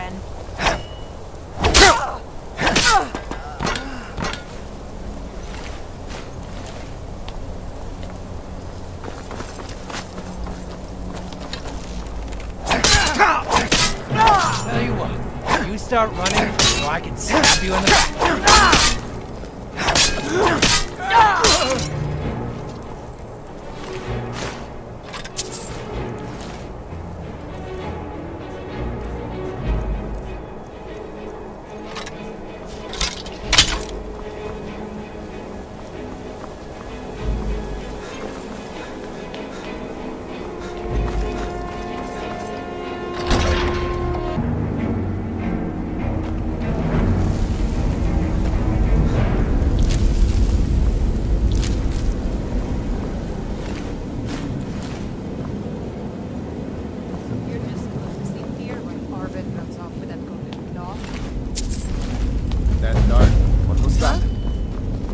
then. Tell you what, you start running, so I can stab you in the back.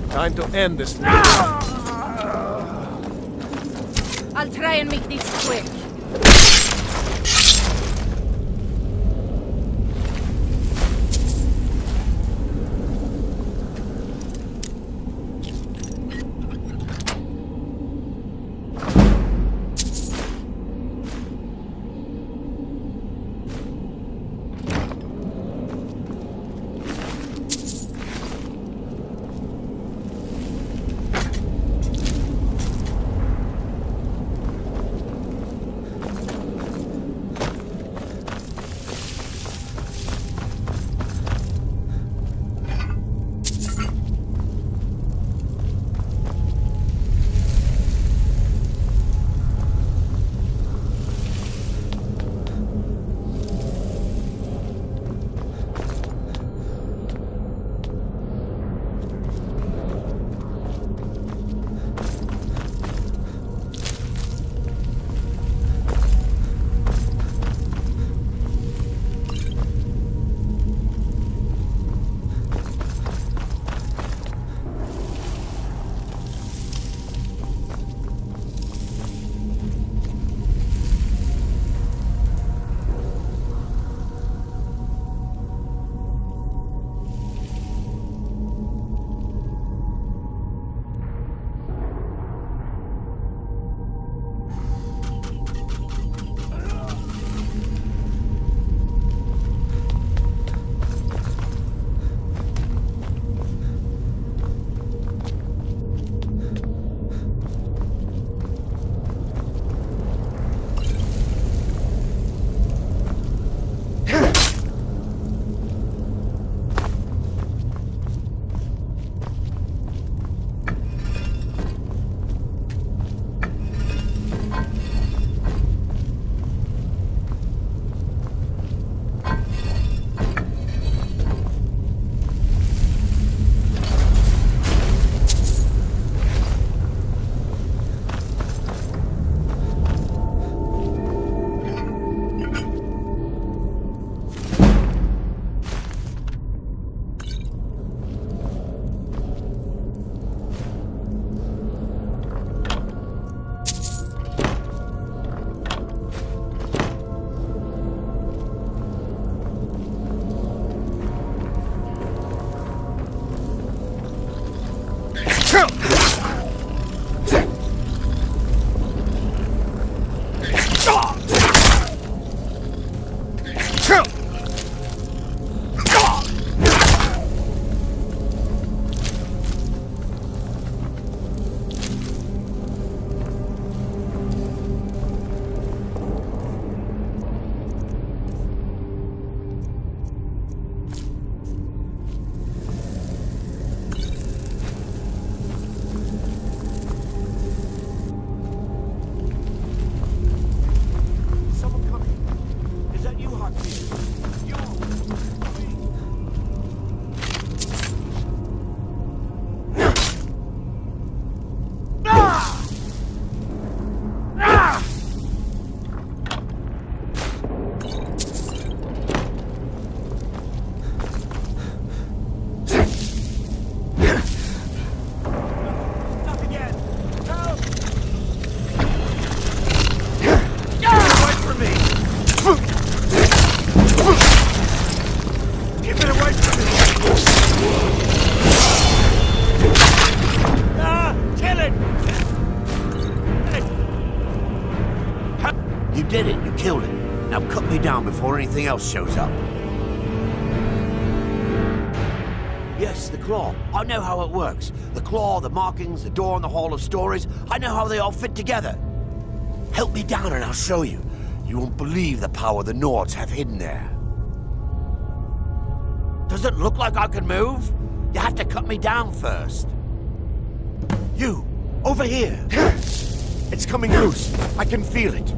Time to end this. I'll try and make this quick. did it. You killed it. Now cut me down before anything else shows up. Yes, the claw. I know how it works. The claw, the markings, the door in the Hall of Stories. I know how they all fit together. Help me down and I'll show you. You won't believe the power the Nords have hidden there. Does it look like I can move? You have to cut me down first. You, over here. It's coming loose. I can feel it.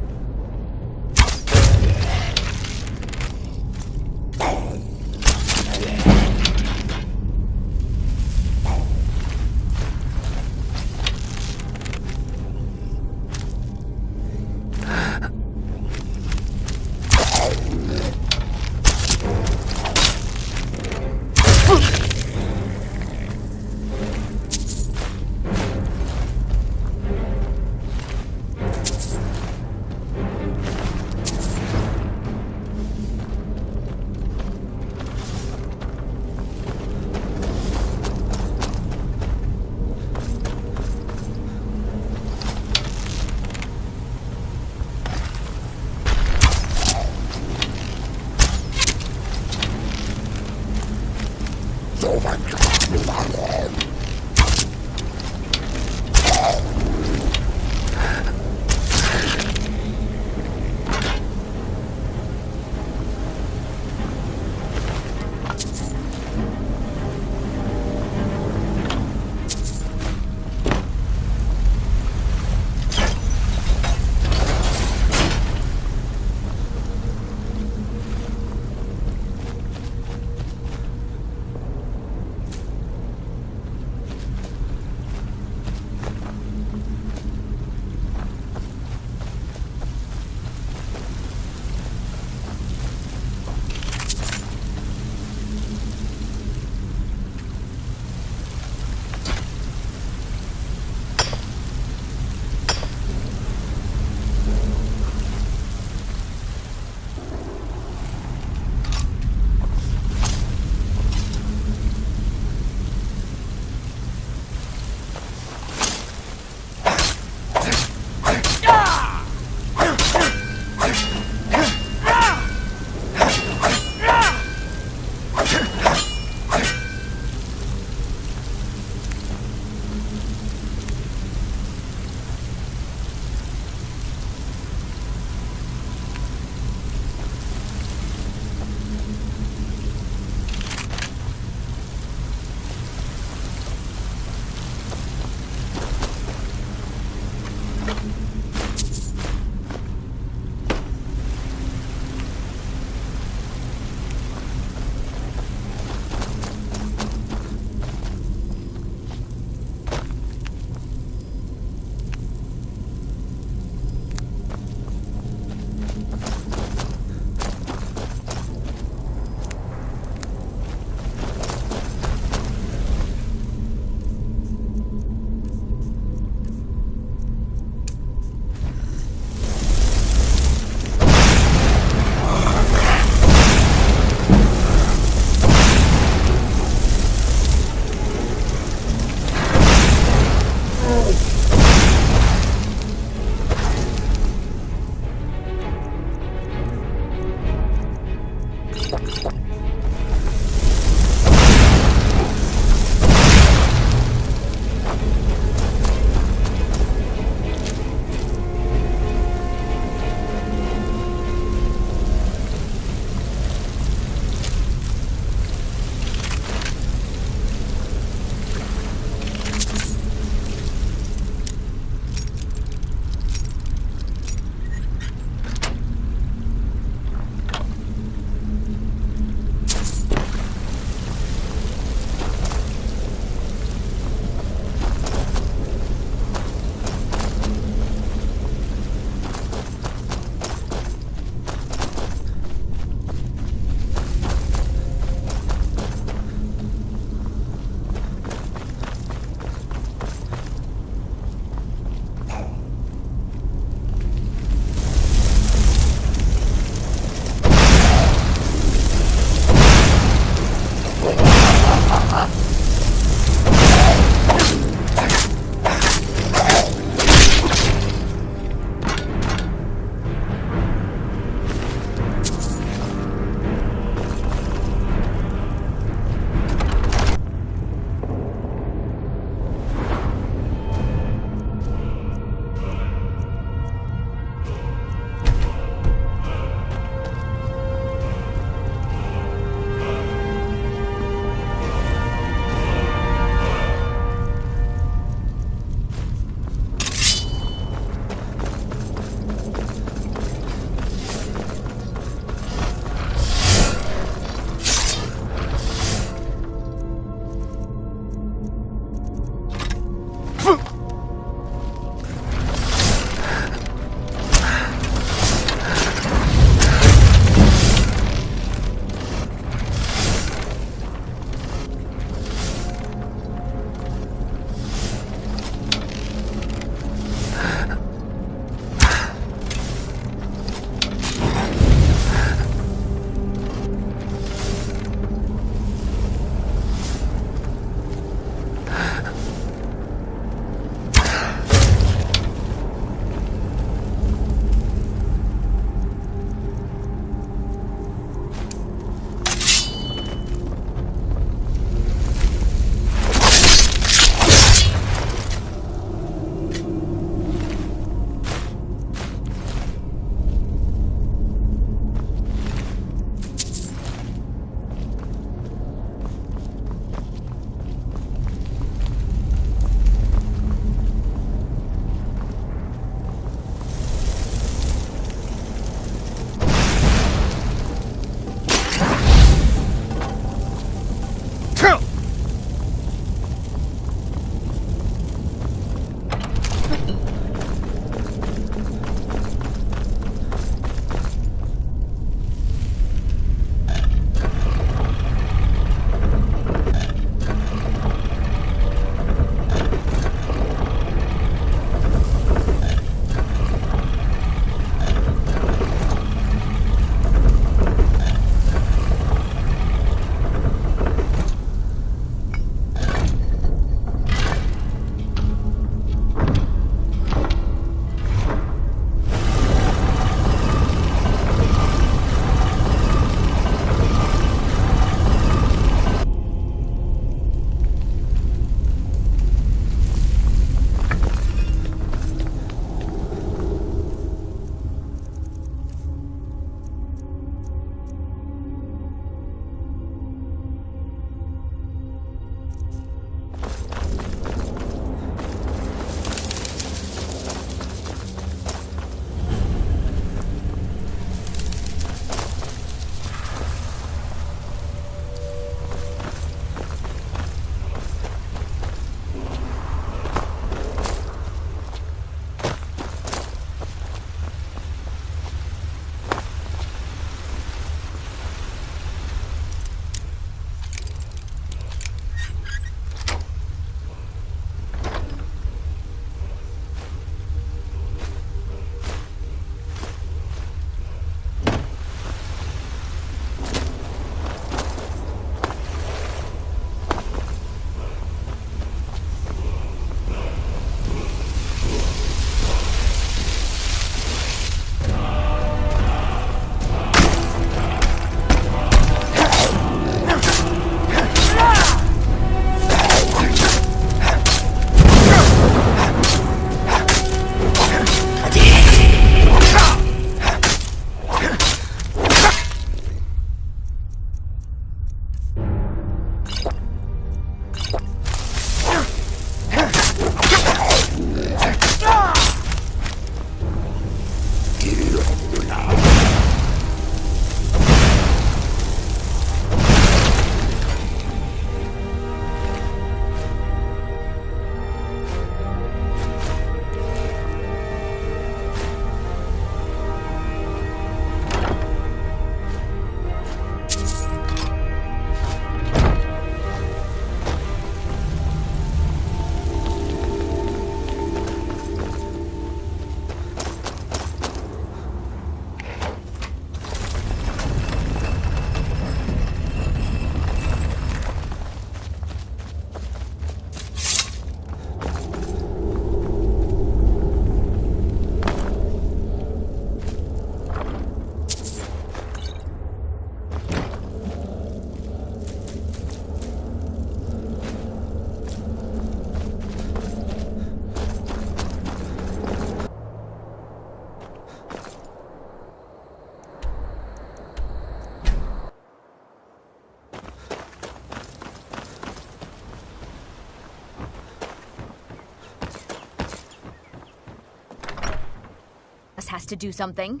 has to do something.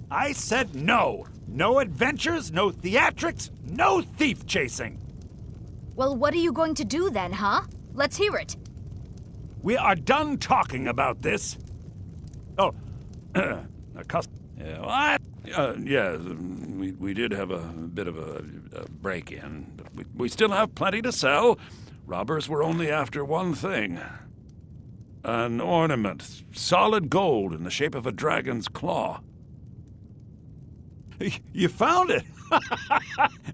I said no. No adventures, no theatrics, no thief chasing. Well, what are you going to do then, huh? Let's hear it. We are done talking about this. Oh, yeah, we did have a bit of a break-in, but we still have plenty to sell. Robbers were only after one thing. An ornament, solid gold in the shape of a dragon's claw. You found it!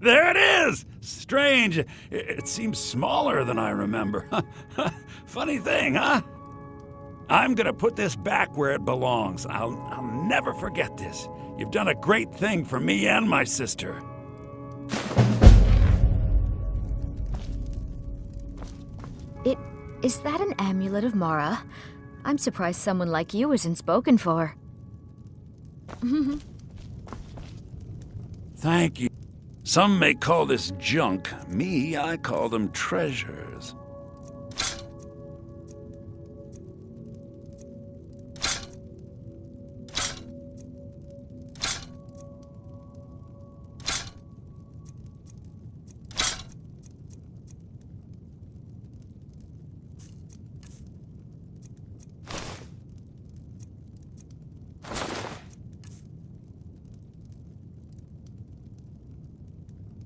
There it is! Strange. It seems smaller than I remember. Funny thing, huh? I'm gonna put this back where it belongs. I'll never forget this. You've done a great thing for me and my sister. Is that an amulet of Mara? I'm surprised someone like you isn't spoken for. Thank you. Some may call this junk. Me, I call them treasures.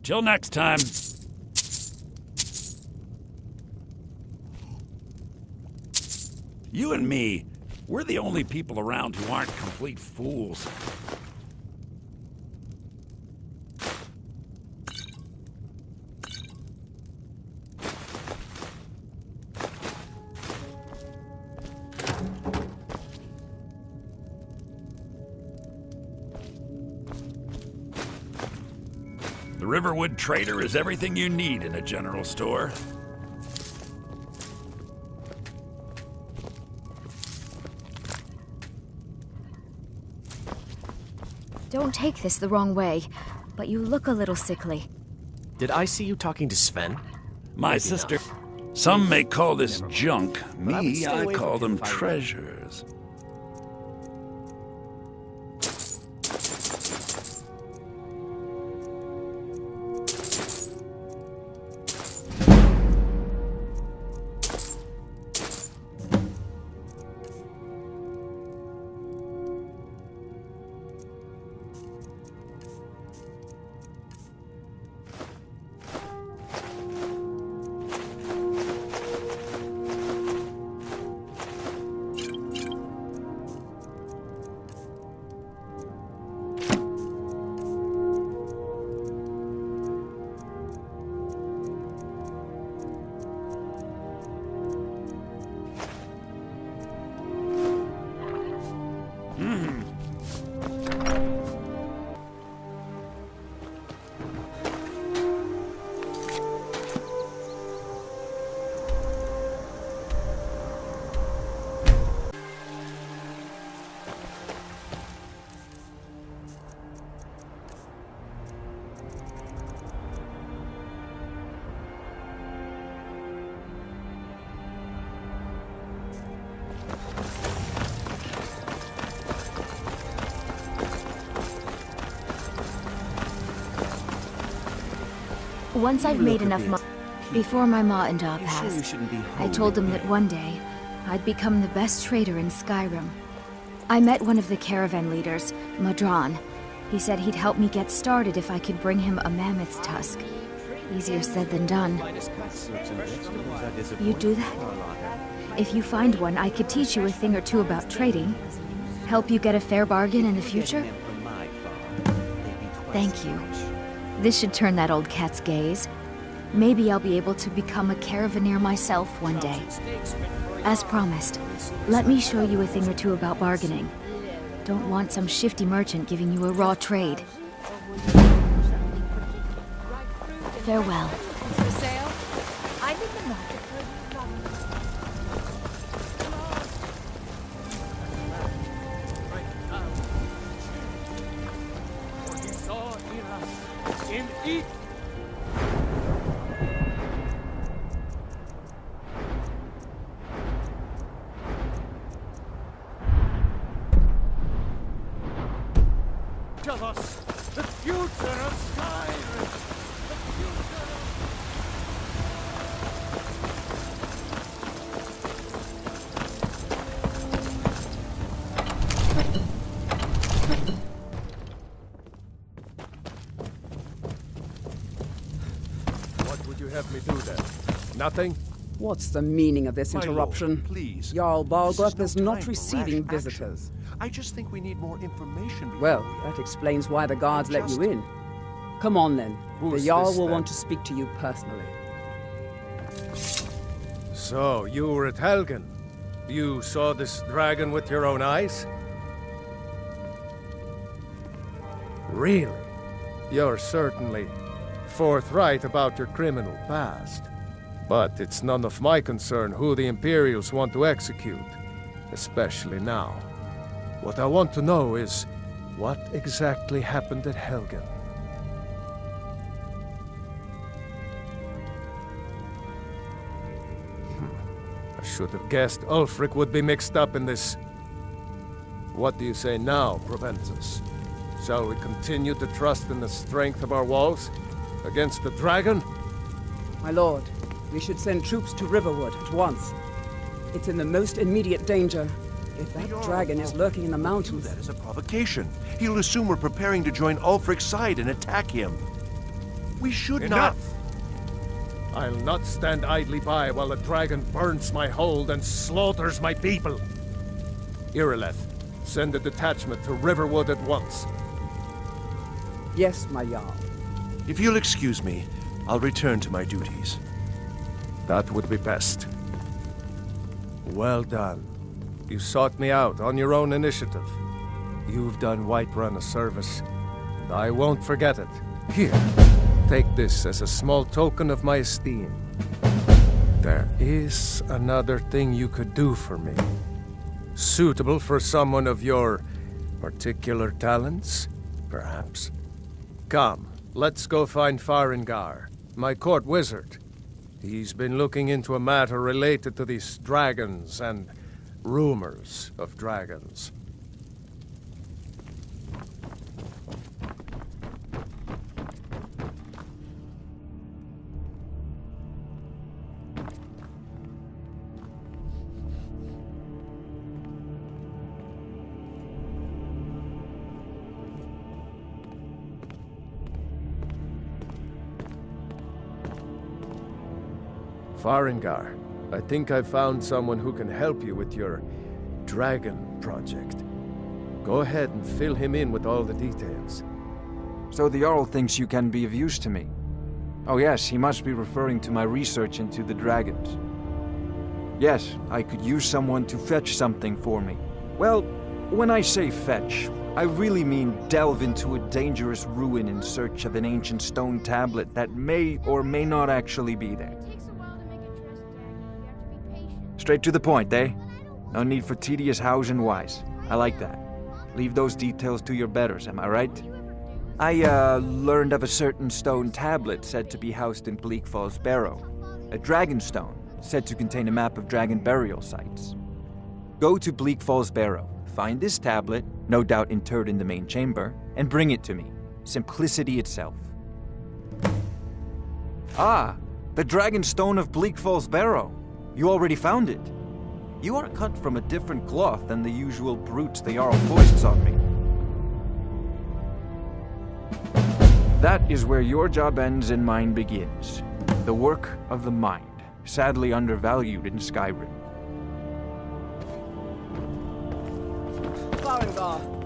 Till next time. You and me, we're the only people around who aren't complete fools. The Riverwood Trader is everything you need in a general store. Don't take this the wrong way, but you look a little sickly. Did I see you talking to Sven? My Maybe sister. not. Some may call this junk. But I would Me, stay I away call from him them if I were you. treasures. Once I've made enough money, before my ma and da You passed, shouldn't be I told them that one day I'd become the best trader in Skyrim. I met one of the caravan leaders, Madron. He said he'd help me get started if I could bring him a mammoth's tusk. Easier said than done. You do that? If you find one, I could teach you a thing or two about trading. Help you get a fair bargain in the future? Thank you. This should turn that old cat's gaze. Maybe I'll be able to become a caravaneer myself one day. As promised, let me show you a thing or two about bargaining. Don't want some shifty merchant giving you a raw trade. Farewell. For sale? I'm in the market for a new you have me do then? Nothing? What's the meaning of this My interruption? lord, please. Jarl Balgrup This is no not time for receiving rash visitors. action. I just think we need more information before Well, we that explains why the guards let you Just- in. Come on then. Who's The Jarl this, will then? want to speak to you personally. So, you were at Helgen. You saw this dragon with your own eyes? Really? You're certainly forthright about your criminal past. But it's none of my concern who the Imperials want to execute, especially now. What I want to know is, what exactly happened at Helgen? I should have guessed Ulfric would be mixed up in this. What do you say now, Proventus? Shall we continue to trust in the strength of our walls against the dragon? My lord, we should send troops to Riverwood at once. It's in the most immediate danger. If that dragon is lurking in the do mountains... that as a provocation. He'll assume we're preparing to join Ulfric's side and attack him. We should not... Enough! I'll not stand idly by while the dragon burns my hold and slaughters my people. Irileth, send a detachment to Riverwood at once. Yes, my Jarl. If you'll excuse me, I'll return to my duties. That would be best. Well done. You sought me out on your own initiative. You've done Whiterun a service, and I won't forget it. Here, take this as a small token of my esteem. There is another thing you could do for me. Suitable for someone of your particular talents, perhaps. Come, let's go find Farengar, my court wizard. He's been looking into a matter related to these dragons and rumors of dragons. Farengar, I think I've found someone who can help you with your dragon project. Go ahead and fill him in with all the details. So the Jarl thinks you can be of use to me. Oh yes, he must be referring to my research into the dragons. Yes, I could use someone to fetch something for me. Well, when I say fetch, I really mean delve into a dangerous ruin in search of an ancient stone tablet that may or may not actually be there. Straight to the point, eh? No need for tedious hows and whys. I like that. Leave those details to your betters, am I right? I, learned of a certain stone tablet said to be housed in Bleak Falls Barrow. A dragon stone, said to contain a map of dragon burial sites. Go to Bleak Falls Barrow, find this tablet, no doubt interred in the main chamber, and bring it to me. Simplicity itself. Ah, the dragon stone of Bleak Falls Barrow. You already found it. You are cut from a different cloth than the usual brutes the Jarl foists on me. That is where your job ends and mine begins. The work of the mind, sadly undervalued in Skyrim. Farengar!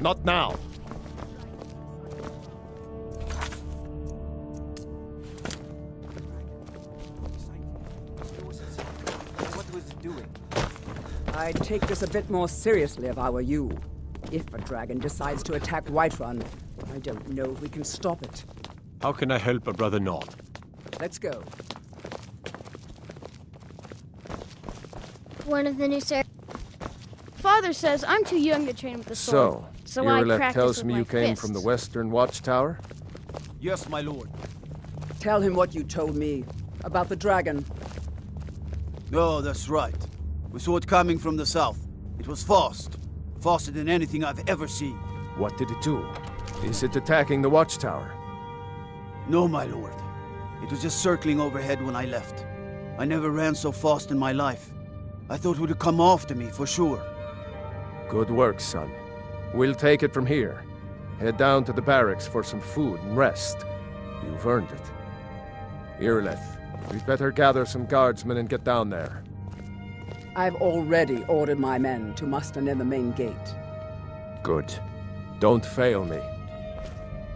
Not now. What was it doing? I'd take this a bit more seriously if I were you. If a dragon decides to attack Whiterun, I don't know if we can stop it. How can I help a brother not? Let's go. One of the new Father says I'm too young to train with the sword. So I Irileth practice tells with me my you came fists. from the Western Watchtower? Yes, my lord. Tell him what you told me about the dragon. Oh, that's right. We saw it coming from the south. It was fast. Faster than anything I've ever seen. What did it do? Is it attacking the Watchtower? No, my lord. It was just circling overhead when I left. I never ran so fast in my life. I thought would come after me for sure. Good work, son. We'll take it from here. Head down to the barracks for some food and rest. You've earned it. Irileth, we'd better gather some guardsmen and get down there. I've already ordered my men to muster near the main gate. Good. Don't fail me.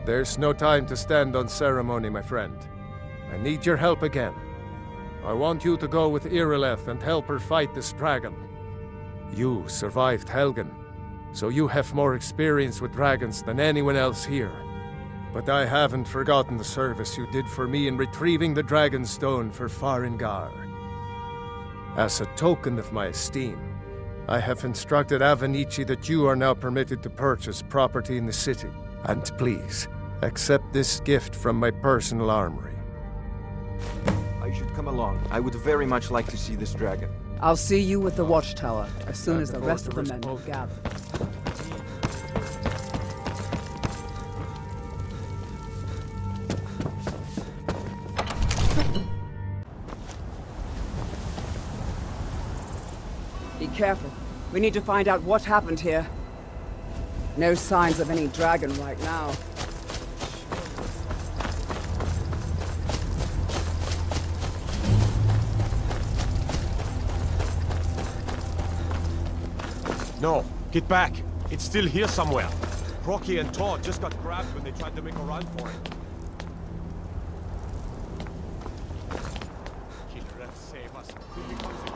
There's no time to stand on ceremony, my friend. I need your help again. I want you to go with Irileth and help her fight this dragon. You survived Helgen, so you have more experience with dragons than anyone else here. But I haven't forgotten the service you did for me in retrieving the dragon stone for Farengar. As a token of my esteem, I have instructed Avenici that you are now permitted to purchase property in the city. And please, accept this gift from my personal armory. I should come along. I would very much like to see this dragon. I'll see you at the watchtower as soon as the rest of the men have gathered. Be careful. We need to find out what happened here. No signs of any dragon right now. No, get back. It's still here somewhere. Rocky and Todd just got grabbed when they tried to make a run for it. Killer, save us. Here he comes again.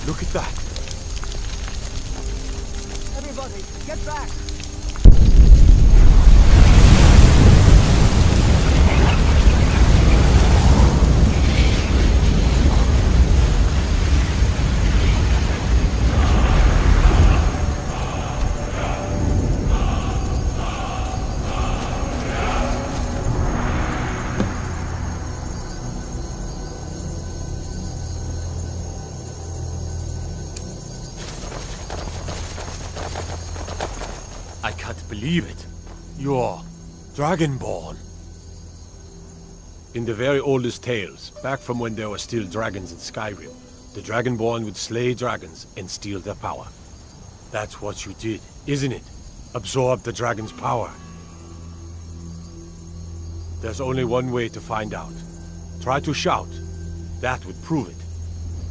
Look at that. Everybody, get back! I can't believe it. You're Dragonborn. In the very oldest tales, back from when there were still dragons in Skyrim, the Dragonborn would slay dragons and steal their power. That's what you did, isn't it? Absorb the dragon's power. There's only one way to find out. Try to shout. That would prove it.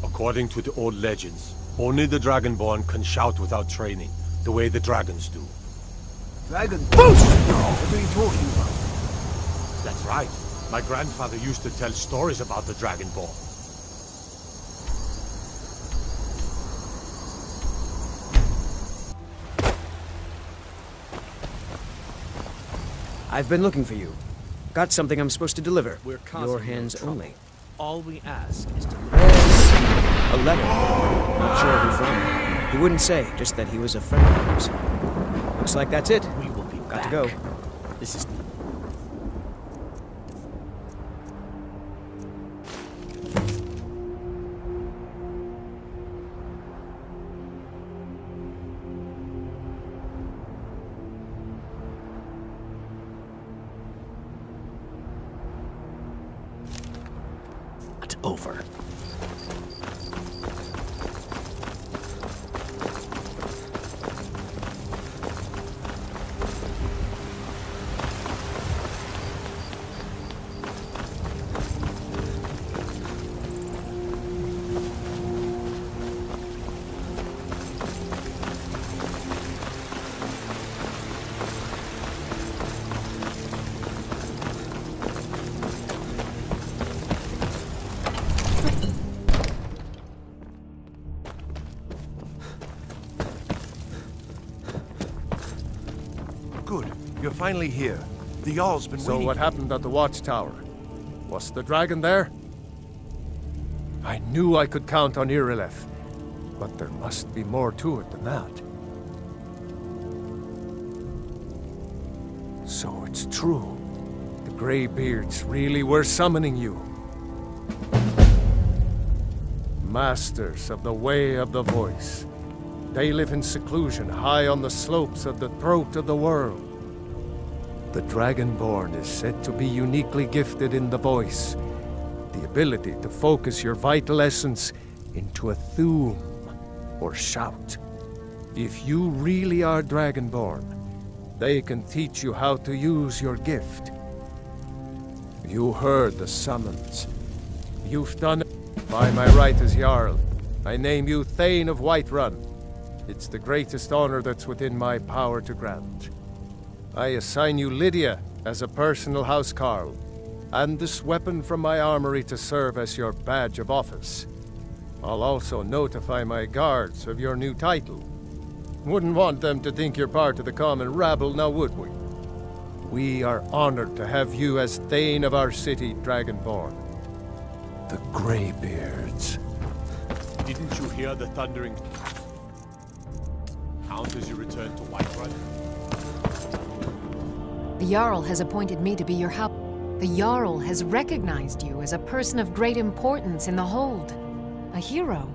According to the old legends, only the Dragonborn can shout without training, the way the dragons do. Dragon? What are you talking about? That's right. My grandfather used to tell stories about the Dragonborn. I've been looking for you. Got something I'm supposed to deliver. We're Your hands only. All we ask is to... A letter. Not sure who from. He wouldn't say, just that he was a friend of yours. Looks like that's it. We will be Got back. to go. This is... over. Good. You're finally here. The Jarl's been So waiting. what happened at the watchtower? Was the dragon there? I knew I could count on Irileth, but there must be more to it than that. So it's true. The Greybeards really were summoning you. Masters of the Way of the Voice. They live in seclusion high on the slopes of the throat of the world. The Dragonborn is said to be uniquely gifted in the voice, the ability to focus your vital essence into a thum, or shout. If you really are Dragonborn, they can teach you how to use your gift. You heard the summons. You've done it. By my right as Jarl, I name you Thane of Whiterun. It's the greatest honor that's within my power to grant. I assign you Lydia as a personal housecarl, and this weapon from my armory to serve as your badge of office. I'll also notify my guards of your new title. Wouldn't want them to think you're part of the common rabble, now would we? We are honored to have you as Thane of our city, Dragonborn. The Greybeards. Didn't you hear the thundering? Count as you return to Whiterun? The Jarl has appointed me to be your help. The Jarl has recognized you as a person of great importance in the Hold. A hero.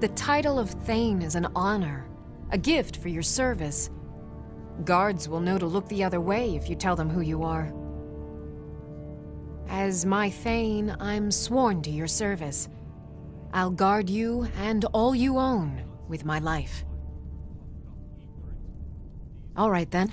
The title of Thane is an honor, a gift for your service. Guards will know to look the other way if you tell them who you are. As my Thane, I'm sworn to your service. I'll guard you and all you own with my life. All right then.